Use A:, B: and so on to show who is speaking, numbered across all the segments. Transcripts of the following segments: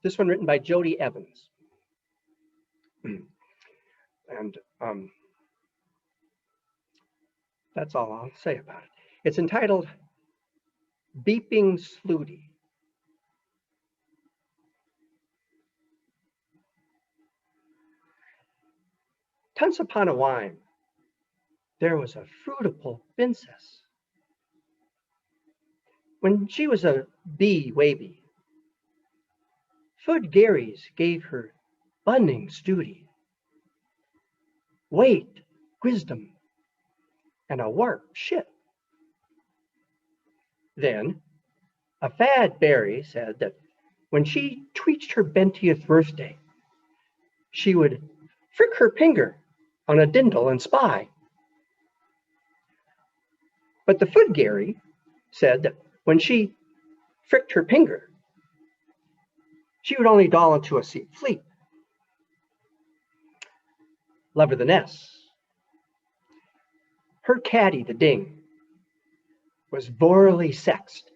A: This one written by Jody Evans. And that's all I'll say about it. It's entitled Beeping Slooty. Once upon a while, there was a fruitful princess. When she was a wee baby, Food Garys gave her bunning study, weight, wisdom, and a warp ship. Then a fad berry said that when she tweached her 20th birthday, she would frick her finger on a dindle and spy. But the Food Gary said that when she fricked her finger, she would only doll into a sleep. Nevertheless, her caddy, the Ding, was vorally sexed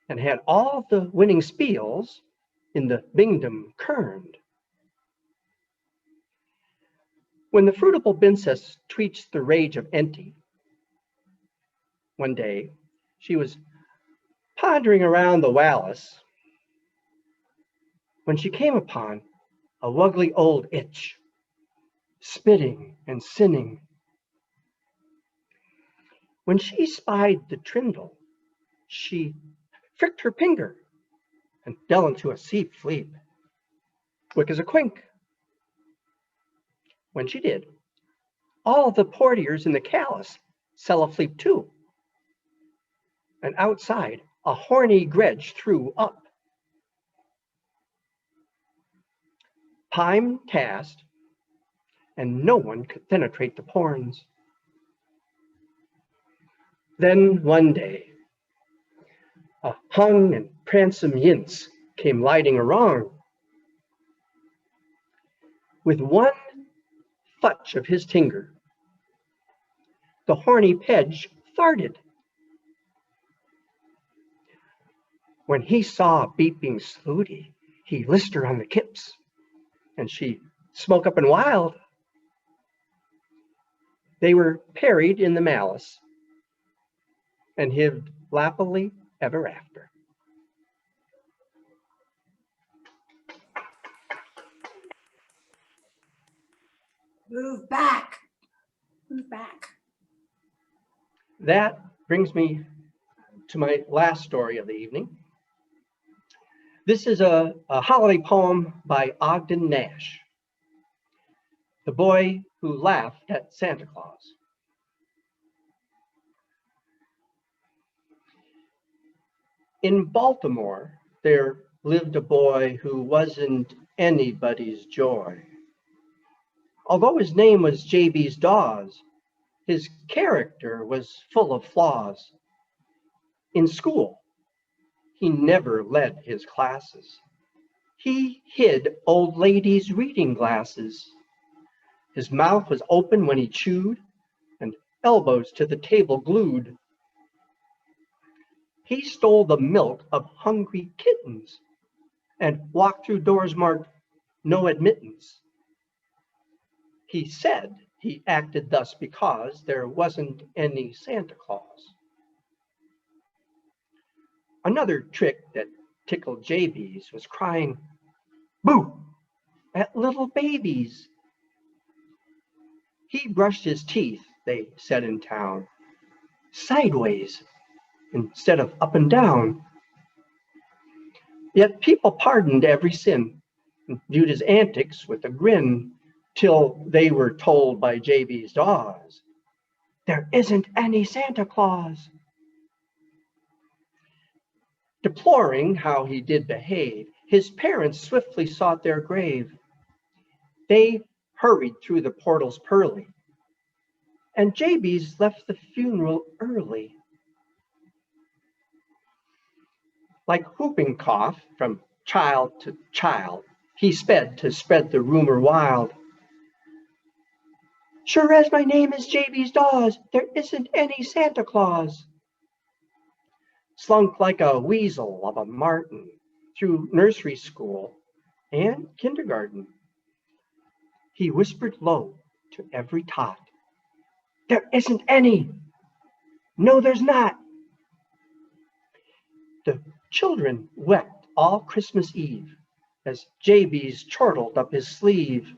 A: and had all the winning spiels in the Bingdom kerned. When the fruitful princess tweached the rage of Enti, one day she was pondering around the Wallace when she came upon a wugly old itch, spitting and sinning. When she spied the trindle, she fricked her finger and fell into a deep sleep, quick as a quink. When she did, all the portiers in the callous fell asleep too, and outside a horny gredge threw up. Time cast, and no one could penetrate the porns. Then one day, a hung and pransome yince came lighting along. With one futch of his tinger, the horny pedge farted. When he saw Beeping Slooty, he list her on the kips, and she smoke up and wild. They were parried in the malice and lived happily ever after.
B: Move back. Move back.
A: That brings me to my last story of the evening. This is a holiday poem by Ogden Nash, The Boy Who Laughed at Santa Claus. In Baltimore, there lived a boy who wasn't anybody's joy. Although his name was J.B.'s Dawes, his character was full of flaws. In school, he never led his classes. He hid old ladies' reading glasses. His mouth was open when he chewed, and elbows to the table glued. He stole the milk of hungry kittens and walked through doors marked "No Admittance." He said he acted thus because there wasn't any Santa Claus. Another trick that tickled JB's was crying "boo" at little babies. He brushed his teeth, they said in town, sideways instead of up and down. Yet people pardoned every sin and viewed his antics with a grin till they were told by JB's Dawes, there isn't any Santa Claus. Deploring how he did behave, his parents swiftly sought their grave. They hurried through the portals pearly, and JB's left the funeral early. Like whooping cough from child to child, he sped to spread the rumor wild. Sure as my name is JB's Dawes, there isn't any Santa Claus. Slunk like a weasel of a martin through nursery school and kindergarten. He whispered low to every tot, "There isn't any. No, there's not." The children wept all Christmas Eve as JB's chortled up his sleeve.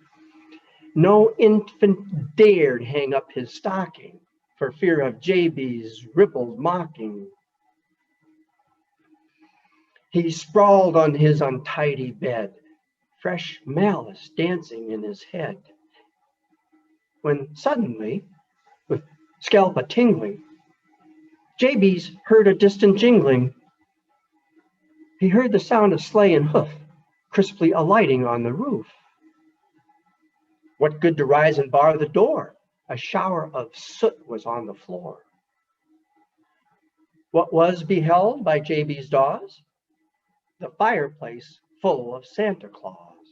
A: No infant dared hang up his stocking for fear of JB's ribald mocking. He sprawled on his untidy bed, fresh malice dancing in his head, when suddenly, with scalp a tingling, JB's heard a distant jingling. He heard the sound of sleigh and hoof crisply alighting on the roof. What good to rise and bar the door? A shower of soot was on the floor. What was beheld by JB's daws? The fireplace full of Santa Claus.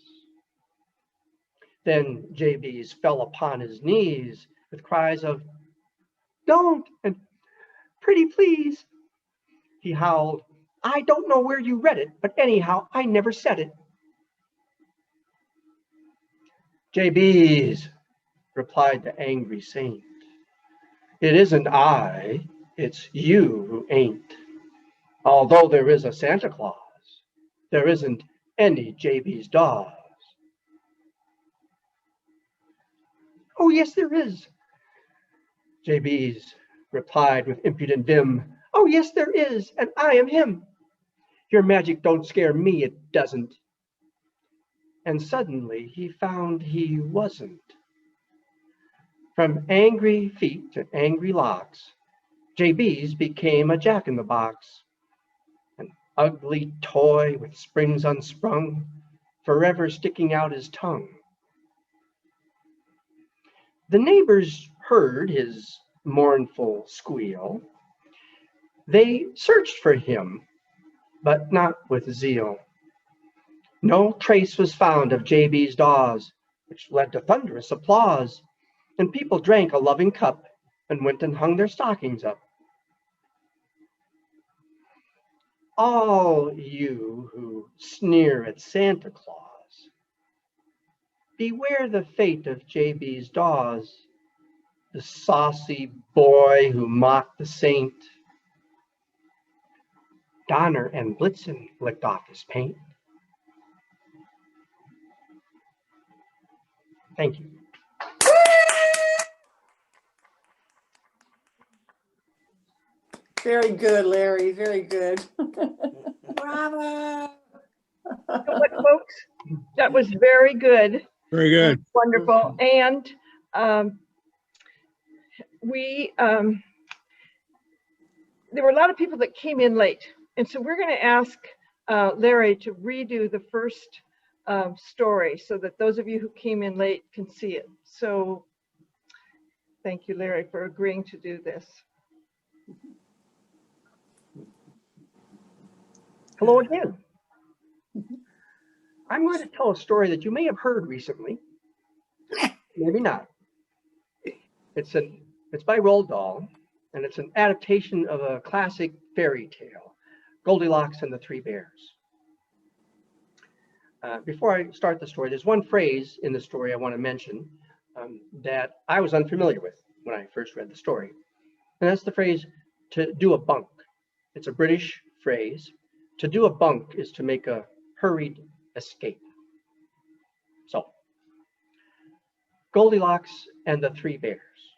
A: Then JB's fell upon his knees with cries of, "Don't," and "Pretty please." He howled, "I don't know where you read it, but anyhow, I never said it." "JB's," replied the angry saint, "it isn't I, it's you who ain't. Although there is a Santa Claus, there isn't any JB's daws." "Oh, yes, there is," JB's replied with impudent vim. "Oh, yes, there is, and I am him. Your magic don't scare me, it doesn't." And suddenly he found he wasn't. From angry feet to angry locks, JB's became a jack-in-the-box, an ugly toy with springs unsprung, forever sticking out his tongue. The neighbors heard his mournful squeal. They searched for him, but not with zeal. No trace was found of JB's daws, which led to thunderous applause, and people drank a loving cup and went and hung their stockings up. All you who sneer at Santa Claus, beware the fate of JB's daws, the saucy boy who mocked the saint. Donner and Blitzen licked off his paint. Thank you.
B: Very good, Larry. Very good.
C: Bravo. So what, folks? That was very good.
D: Very good.
C: Wonderful. And there were a lot of people that came in late. And so we're going to ask Larry to redo the first story so that those of you who came in late can see it. So thank you, Larry, for agreeing to do this. Hello again. I'm going to tell a story that you may have heard recently, maybe not. It's by Roald Dahl, and it's an adaptation of a classic fairy tale, Goldilocks and the Three Bears. Before I start the story, there's one phrase in the story I want to mention that I was unfamiliar with when I first read the story, and that's the phrase "to do a bunk." It's a British phrase. To do a bunk is to make a hurried escape. So, Goldilocks and the Three Bears.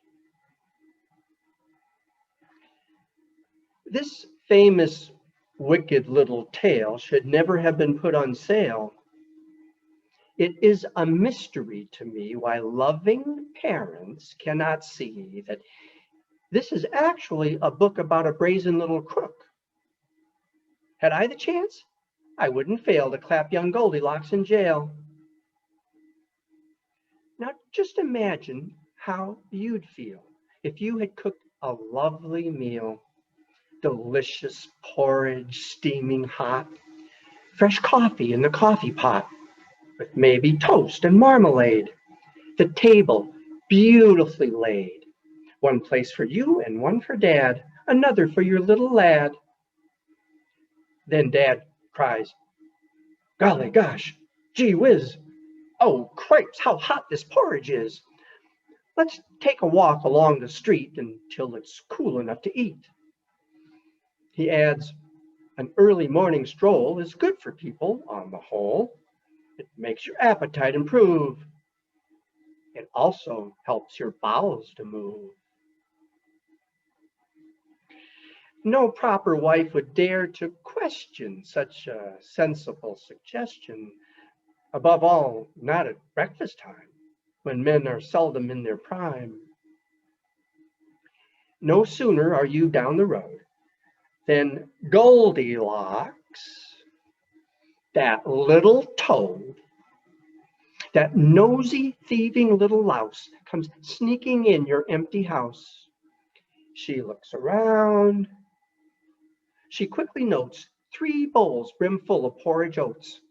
C: This famous wicked little tale should never have been put on sale. It is a mystery to me why loving parents cannot see that this is actually a book about a brazen little crook. Had I the chance, I wouldn't fail to clap young Goldilocks in jail. Now just imagine how you'd feel if you had cooked a lovely meal, delicious porridge steaming hot, fresh coffee in the coffee pot, with maybe toast and marmalade, the table beautifully laid, one place for you and one for Dad, another for your little lad. Then Dad cries,
A: Golly gosh, gee whiz. Oh, cripes, how hot this porridge is. Let's take a walk along the street until it's cool enough to eat. He adds, an early morning stroll is good for people on the whole. It makes your appetite improve. It also helps your bowels to move. No proper wife would dare to question such a sensible suggestion. Above all, not at breakfast time, when men are seldom in their prime. No sooner are you down the road than Goldilocks, that little toad, that nosy, thieving little louse, comes sneaking in your empty house. She looks around. She quickly notes 3 bowls brimful of porridge oats.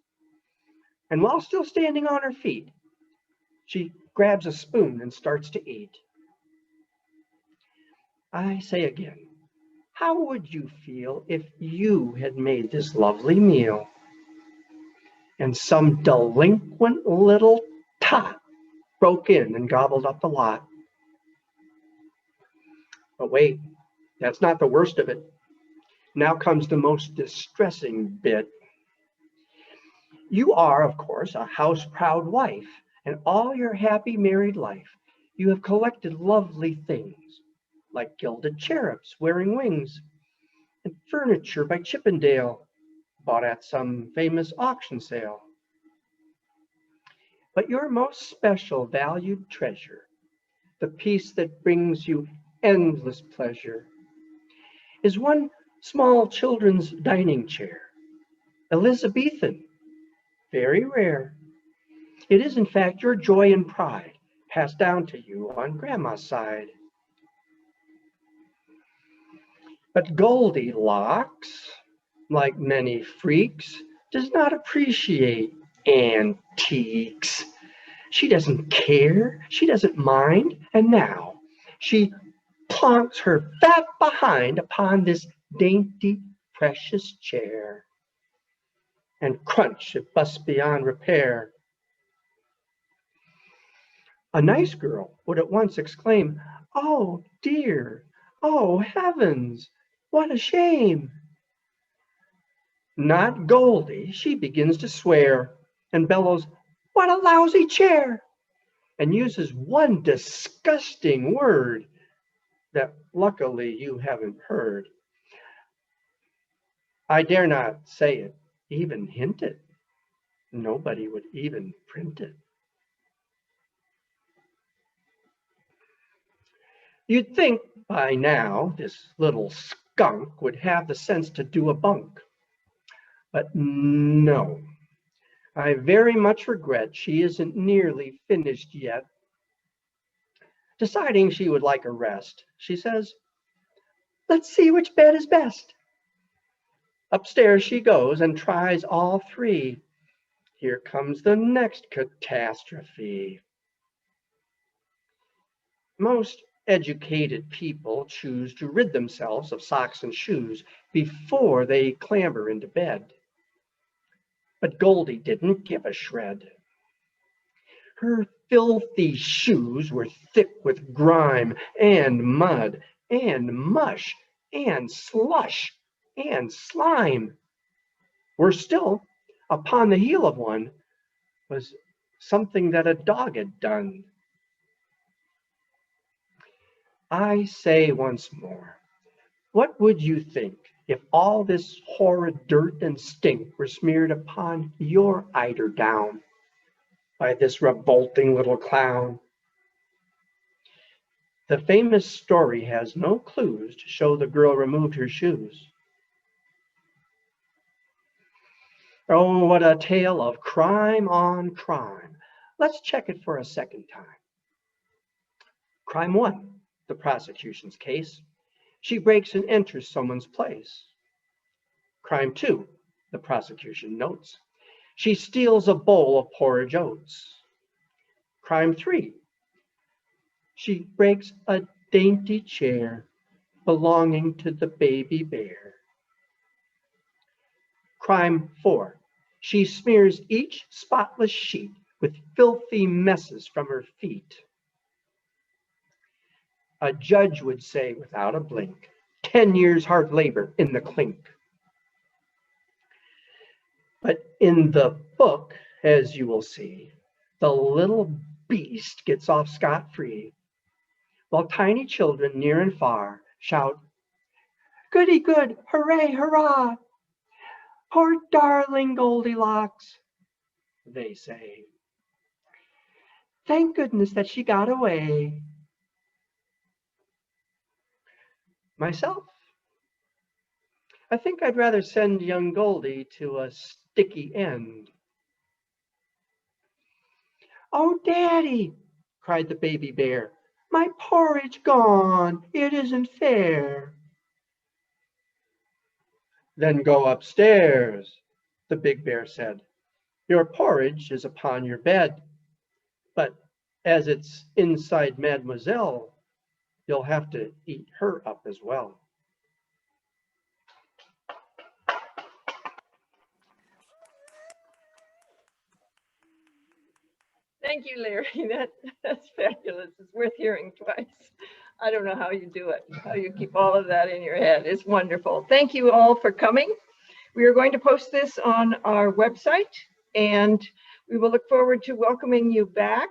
A: And while still standing on her feet, she grabs a spoon and starts to eat. I say again, how would you feel if you had made this lovely meal and some delinquent little tot broke in and gobbled up the lot? But wait, that's not the worst of it. Now comes the most distressing bit. You are, of course, a house-proud wife, and all your happy married life, you have collected lovely things, like gilded cherubs wearing wings, and furniture by Chippendale, bought at some famous auction sale. But your most special valued treasure, the piece that brings you endless pleasure, is one small children's dining chair, Elizabethan, very rare. It is, in fact, your joy and pride, passed down to you on Grandma's side. But Goldilocks, like many freaks, does not appreciate antiques. She doesn't care, she doesn't mind, and now she plonks her fat behind upon this dainty, precious chair. And crunch, it busts beyond repair. A nice girl would at once exclaim, "Oh dear, oh heavens, what a shame!" Not Goldie, she begins to swear and bellows, "What a lousy chair!" and uses one disgusting word that luckily you haven't heard. I dare not say it, even hint it. Nobody would even print it. You'd think by now this little skunk would have the sense to do a bunk. But no, I very much regret she isn't nearly finished yet. Deciding she would like a rest, she says, "Let's see which bed is best." Upstairs she goes and tries all 3. Here comes the next catastrophe. Most educated people choose to rid themselves of socks and shoes before they clamber into bed. But Goldie didn't give a shred. Her filthy shoes were thick with grime and mud and mush and slush and slime. Worse still, upon the heel of one was something that a dog had done. I say once more, what would you think if all this horrid dirt and stink were smeared upon your eiderdown by this revolting little clown? The famous story has no clues to show the girl removed her shoes. Oh, what a tale of crime on crime. Let's check it for a second time. Crime 1, the prosecution's case. She breaks and enters someone's place. Crime 2, the prosecution notes. She steals a bowl of porridge oats. Crime 3, she breaks a dainty chair belonging to the baby bear. Crime 4, She smears each spotless sheet with filthy messes from her feet. A judge would say without a blink, 10 years hard labor in the clink. But in the book, as you will see, the little beast gets off scot-free, while tiny children near and far shout, "Goody good, hooray, hurrah! Poor darling Goldilocks," they say. "Thank goodness that she got away." Myself, I think I'd rather send young Goldie to a sticky end. "Oh, Daddy," cried the baby bear, "my porridge gone. It isn't fair." "Then go upstairs," the big bear said. "Your porridge is upon your bed, but as it's inside Mademoiselle, you'll have to eat her up as well."
D: Thank you, Larry. That's fabulous. It's worth hearing twice. I don't know how you do it, how you keep all of that in your head. It's wonderful. Thank you all for coming. We are going to post this on our website, and we will look forward to welcoming you back.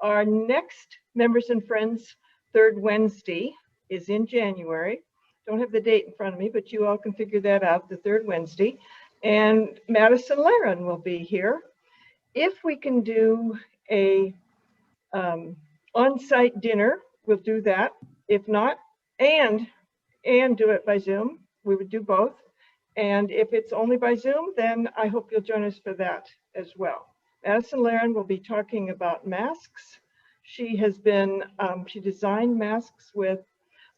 D: Our next Members and Friends third Wednesday is in January. Don't have the date in front of me, but you all can figure that out, the third Wednesday. And Madison Laren will be here. If we can do a on-site dinner, we'll do that. If not, and do it by Zoom, we would do both. And if it's only by Zoom, then I hope you'll join us for that as well. Madison Laren will be talking about masks. She has been, she designed masks with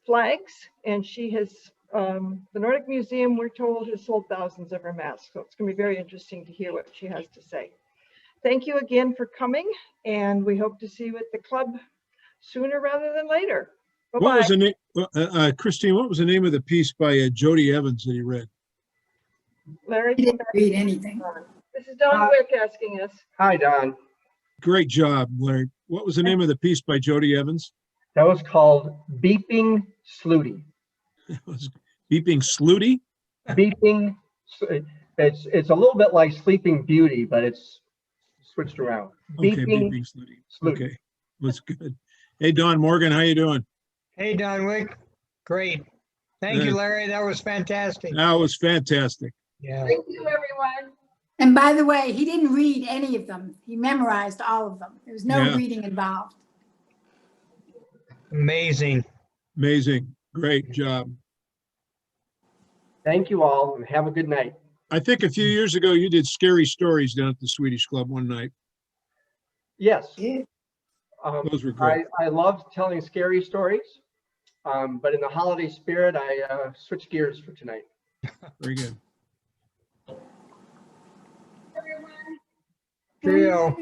D: flags, and she has, the Nordic Museum, we're told, has sold thousands of her masks. So it's gonna be very interesting to hear what she has to say. Thank you again for coming, and we hope to see you at the club sooner rather than later. Bye-bye.
E: What was the name, Christine, what was the name of the piece by Jody Evans that he read?
D: Larry,
B: He didn't read anything.
D: this is Don Wick asking us.
A: Hi, Don.
E: Great job, Larry. What was the name of the piece by Jody Evans?
A: That was called Beeping Slooty.
E: It was Beeping Slooty?
A: Beeping, it's a little bit like Sleeping Beauty, but it's switched around.
E: Okay,
A: Beeping
E: Beeping Slooty.
A: Slooty.
E: Okay, was good. Hey, Don Morgan, how you doing?
F: Hey, Don Wick. Great. Thank you, Larry. That was fantastic.
E: That was fantastic.
F: Yeah.
D: Thank you, everyone.
B: And by the way, he didn't read any of them. He memorized all of them. There was no
E: Yeah.
B: reading involved.
F: Amazing.
E: Amazing. Great job.
A: Thank you all, and have a good night.
E: I think a few years ago, you did scary stories down at the Swedish Club one night.
A: Yes,
B: Yeah.
E: Those were great.
A: I love telling scary stories, but in the holiday spirit, I switched gears for tonight.
E: Very good.
D: Everyone.
F: Cheerio.